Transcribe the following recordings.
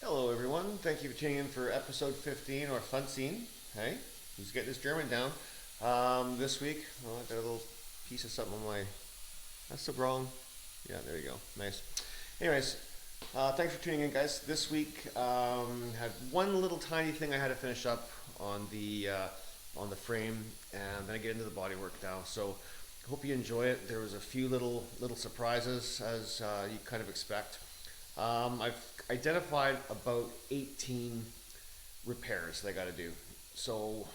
Hello everyone, thank you for tuning in for episode 15 or funfzehn. Hey, who's getting this German down? This week, I got a little piece of something on my, that's the wrong, yeah, there you go, nice. Anyways, thanks for tuning in guys. This week, had one little tiny thing I had to finish up on the frame, and then I get into the bodywork now. So hope you enjoy it. There was a few little surprises as you kind of expect. I've identified about 18 repairs that I got to do. So,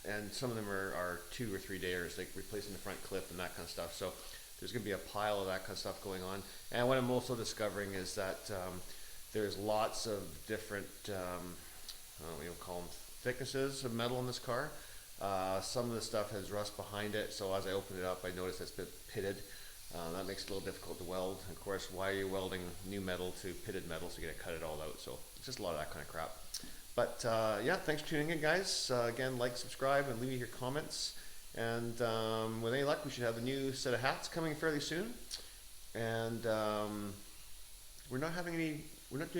and some of them are 2 or 3 days, like replacing the front clip and that kind of stuff. So there's going to be a pile of that kind of stuff going on. And what I'm also discovering is that there's lots of different, I don't know, call them thicknesses of metal in this car. Some of the stuff has rust behind it, so as I open it up, I noticed it's a bit pitted. That makes it a little difficult to weld. Of course, why are you welding new metal to pitted metal? So you're going to cut it all out. So it's just a lot of that kind of crap. But yeah, thanks for tuning in, guys. Again, like, subscribe, and leave me your comments. And with any luck, we should have a new set of hats coming fairly soon. And we're not doing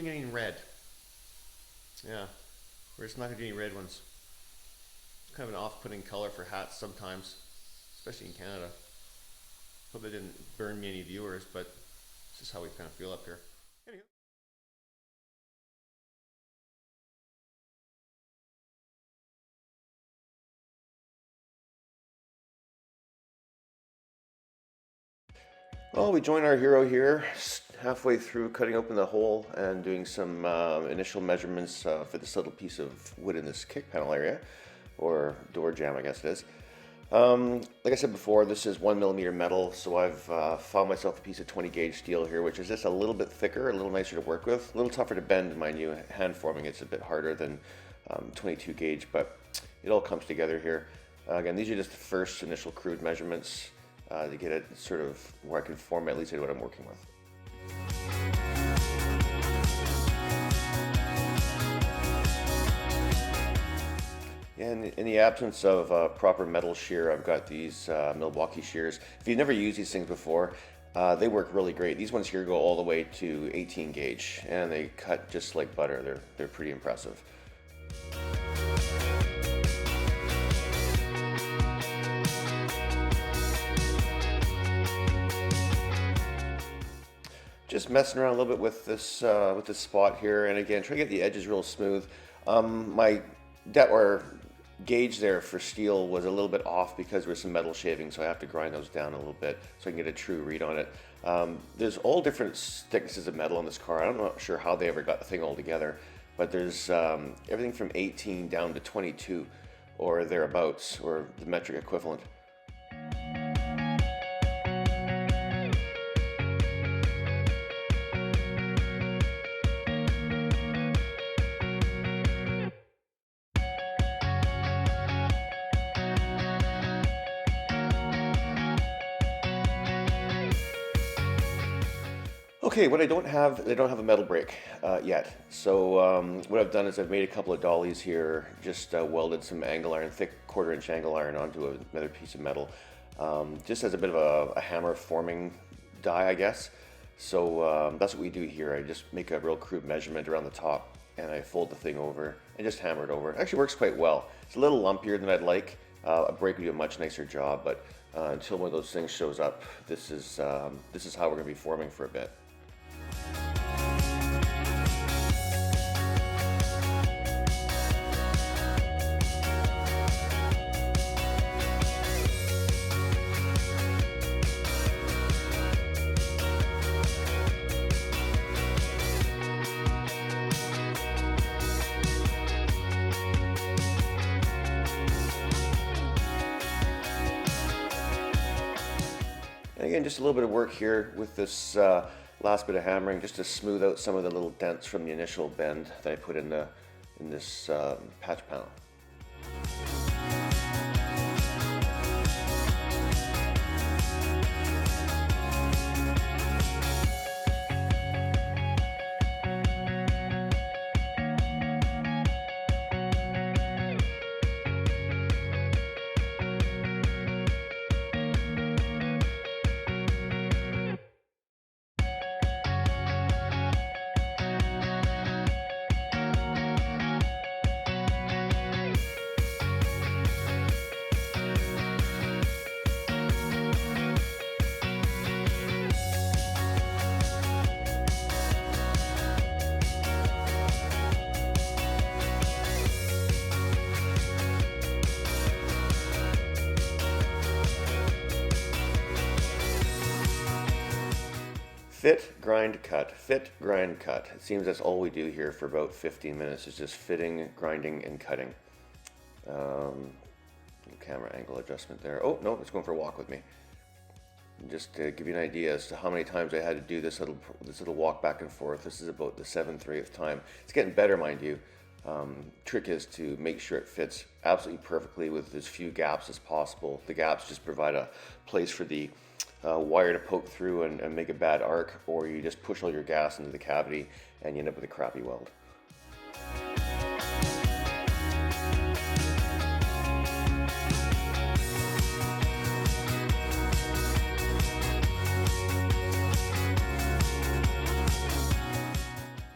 any in red. Yeah, we're just not going to do any red ones. It's kind of an off-putting color for hats sometimes, especially in Canada. Hope they didn't burn me any viewers, but it's just how we kind of feel up here. Anywho. Well, we join our hero here, halfway through cutting open the hole and doing some initial measurements for this little piece of wood in this kick panel area, or door jamb, I guess it is. Like I said before, this is 1mm metal, so I've found myself a piece of 20 gauge steel here, which is just a little bit thicker, a little nicer to work with, a little tougher to bend, mind you. Hand forming it's a bit harder than 22 gauge, but it all comes together here. Again, these are just the first initial crude measurements to get it sort of where I can form at least what I'm working with. In the absence of proper metal shear, I've got these Milwaukee shears. If you've never used these things before, they work really great. These ones here go all the way to 18 gauge, and they cut just like butter. They're pretty impressive. Just messing around a little bit with this spot here, and again, try to get the edges real smooth. My gauge there for steel was a little bit off because there's some metal shaving, so I have to grind those down a little bit so I can get a true read on it. There's all different thicknesses of metal in this car. I'm not sure how they ever got the thing all together, but there's everything from 18 down to 22 or thereabouts, or the metric equivalent. Okay, what I don't have a metal brake yet. So what I've done is I've made a couple of dollies here, just welded some angle iron, thick 1/4 inch angle iron onto another piece of metal, just as a bit of a hammer forming die, I guess. So that's what we do here. I just make a real crude measurement around the top, and I fold the thing over and just hammer it over. It actually works quite well. It's a little lumpier than I'd like. A brake would do a much nicer job, but until one of those things shows up, this is how we're going to be forming for a bit. And again, just a little bit of work here with this last bit of hammering, just to smooth out some of the little dents from the initial bend that I put in this patch panel. Fit, grind, cut. Fit, grind, cut. It seems that's all we do here for about 15 minutes is just fitting, grinding, and cutting. Camera angle adjustment there. Oh, no, it's going for a walk with me. Just to give you an idea as to how many times I had to do this little walk back and forth. This is about the 7th or 8th time. It's getting better, mind you. Trick is to make sure it fits absolutely perfectly with as few gaps as possible. The gaps just provide a place for the wire to poke through and make a bad arc, or you just push all your gas into the cavity and you end up with a crappy weld.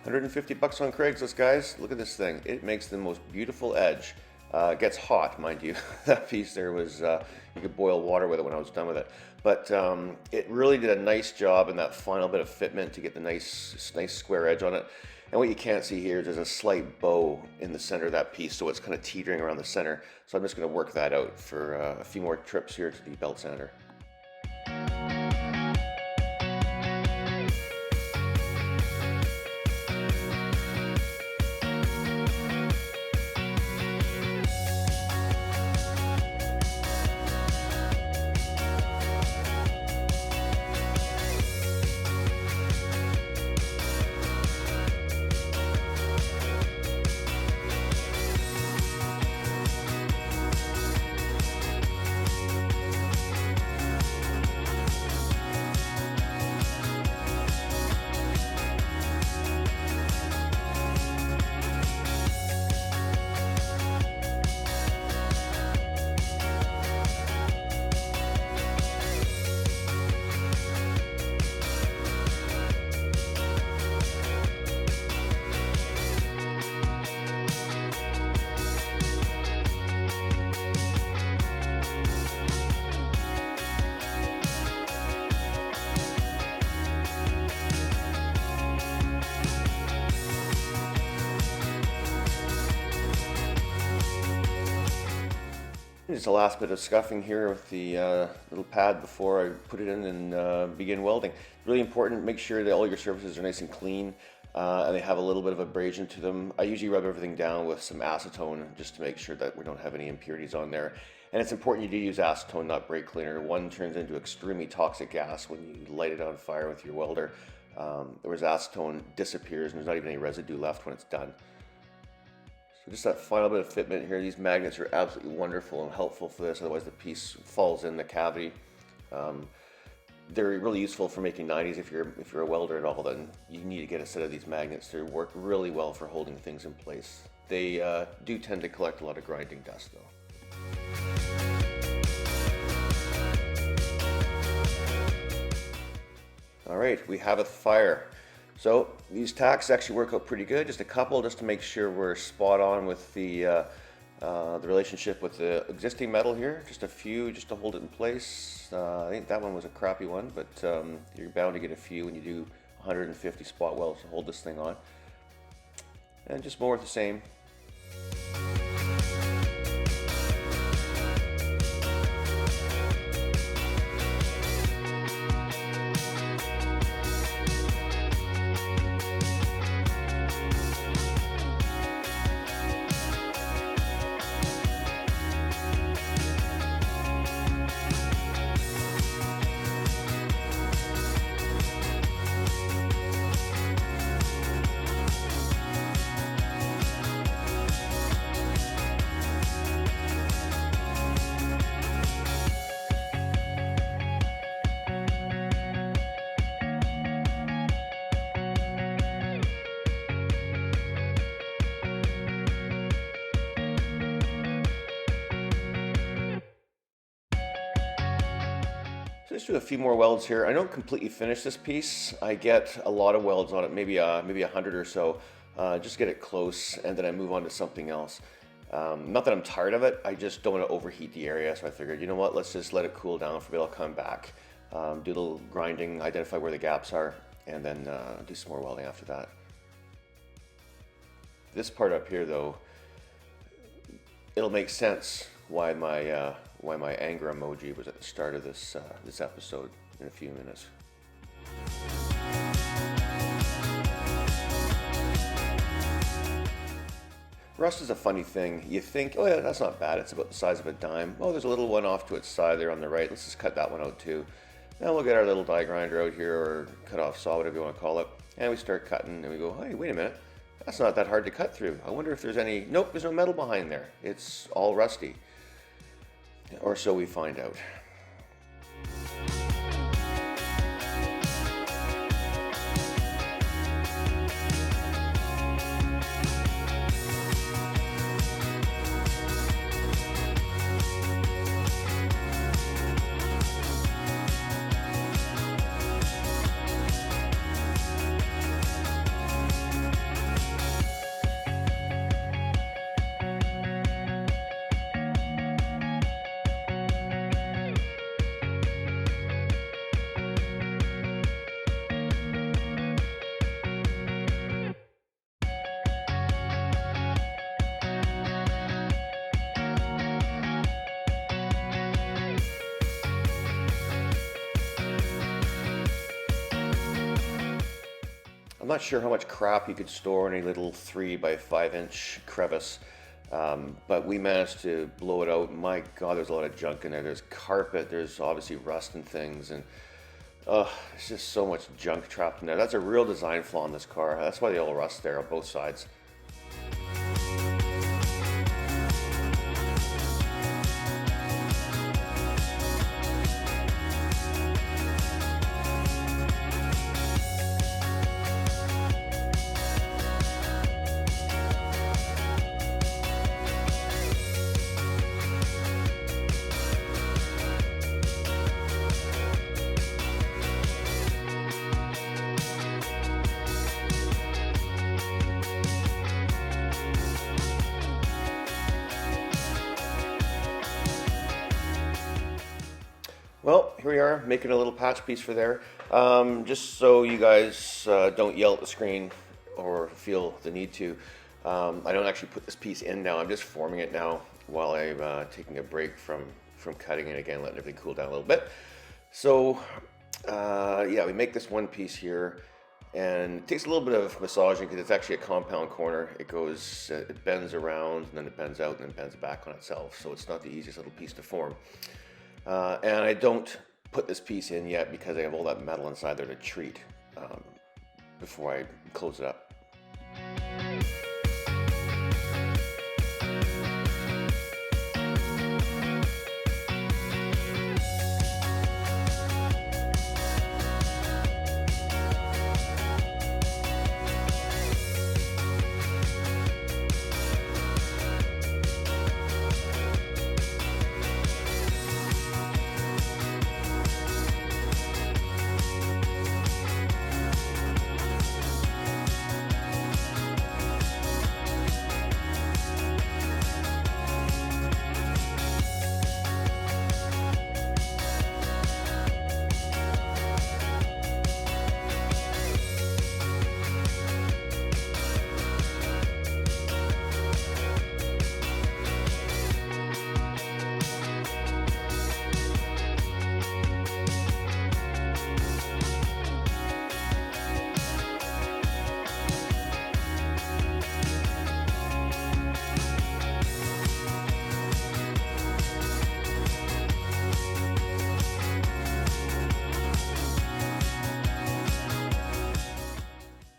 $150 on Craigslist, guys. Look at this thing. It makes the most beautiful edge. It gets hot, mind you. That piece there was, you could boil water with it when I was done with it. But it really did a nice job in that final bit of fitment to get the nice square edge on it. And what you can't see here is there's a slight bow in the center of that piece, so it's kind of teetering around the center. So I'm just going to work that out for a few more trips here to the belt sander. Just a last bit of scuffing here with the little pad before I put it in and begin welding. Really important, make sure that all your surfaces are nice and clean and they have a little bit of abrasion to them. I usually rub everything down with some acetone just to make sure that we don't have any impurities on there. And it's important you do use acetone, not brake cleaner. One turns into extremely toxic gas when you light it on fire with your welder. Whereas acetone disappears and there's not even any residue left when it's done. So just that final bit of fitment here. These magnets are absolutely wonderful and helpful for this, otherwise the piece falls in the cavity. They're really useful for making 90s. If you're a welder at all, then you need to get a set of these magnets. They work really well for holding things in place. They do tend to collect a lot of grinding dust though. All right, we have a fire. So these tacks actually work out pretty good. Just a couple, just to make sure we're spot on with the relationship with the existing metal here. Just a few, just to hold it in place. I think that one was a crappy one, but you're bound to get a few when you do 150 spot welds to hold this thing on. And just more of the same. So let's do a few more welds here. I don't completely finish this piece. I get a lot of welds on it, maybe 100 or so. Just get it close, and then I move on to something else. Not that I'm tired of it, I just don't want to overheat the area, so I figured, you know what, let's just let it cool down for a bit. I'll come back, do a little grinding, identify where the gaps are, and then do some more welding after that. This part up here, though, it'll make sense why my anger emoji was at the start of this episode in a few minutes. Rust is a funny thing. You think, oh yeah, that's not bad. It's about the size of a dime. Oh, there's a little one off to its side there on the right. Let's just cut that one out too. Then we'll get our little die grinder out here, or cut off saw, whatever you want to call it. And we start cutting, and we go, hey, wait a minute. That's not that hard to cut through. I wonder if there's any, nope, there's no metal behind there. It's all rusty. Or so we find out. I'm not sure how much crap you could store in a little 3 by 5 inch crevice, but we managed to blow it out. My God, there's a lot of junk in there. There's carpet, there's obviously rust and things, and it's just so much junk trapped in there. That's a real design flaw in this car. That's why they all rust there on both sides. Well, here we are, making a little patch piece for there. Just so you guys don't yell at the screen or feel the need to, I don't actually put this piece in now. I'm just forming it now while I'm taking a break from cutting it again, letting everything cool down a little bit. So, yeah, we make this one piece here, and it takes a little bit of massaging because it's actually a compound corner. It goes, it bends around, and then it bends out, and then bends back on itself. So it's not the easiest little piece to form. And I don't put this piece in yet because I have all that metal inside there to treat before I close it up.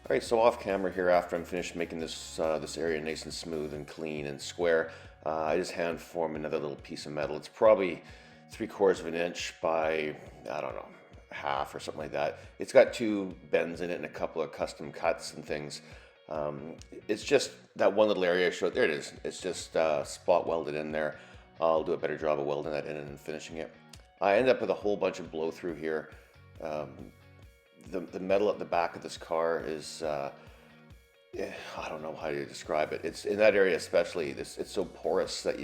All right, so off camera here, after I'm finished making this this area nice and smooth and clean and square, I just hand form another little piece of metal. It's probably 3/4 of an inch by, I don't know, half or something like that. It's got 2 bends in it and a couple of custom cuts and things. It's just that one little area I showed. There it is. It's just spot welded in there. I'll do a better job of welding that in and finishing it. I end up with a whole bunch of blow through here. The metal at the back of this car is, I don't know how to describe it. It's in that area especially, it's so porous that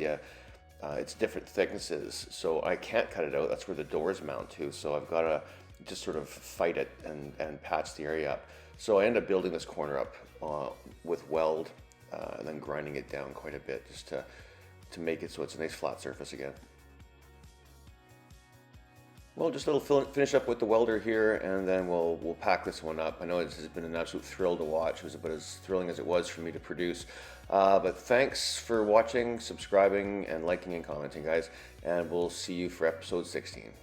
it's different thicknesses, so I can't cut it out. That's where the doors mount to, so I've got to just sort of fight it and patch the area up. So I end up building this corner up with weld and then grinding it down quite a bit just to make it so it's a nice flat surface again. Well, just a little finish up with the welder here, and then we'll pack this one up. I know this has been an absolute thrill to watch. It was about as thrilling as it was for me to produce. But thanks for watching, subscribing, and liking and commenting, guys. And we'll see you for episode 16.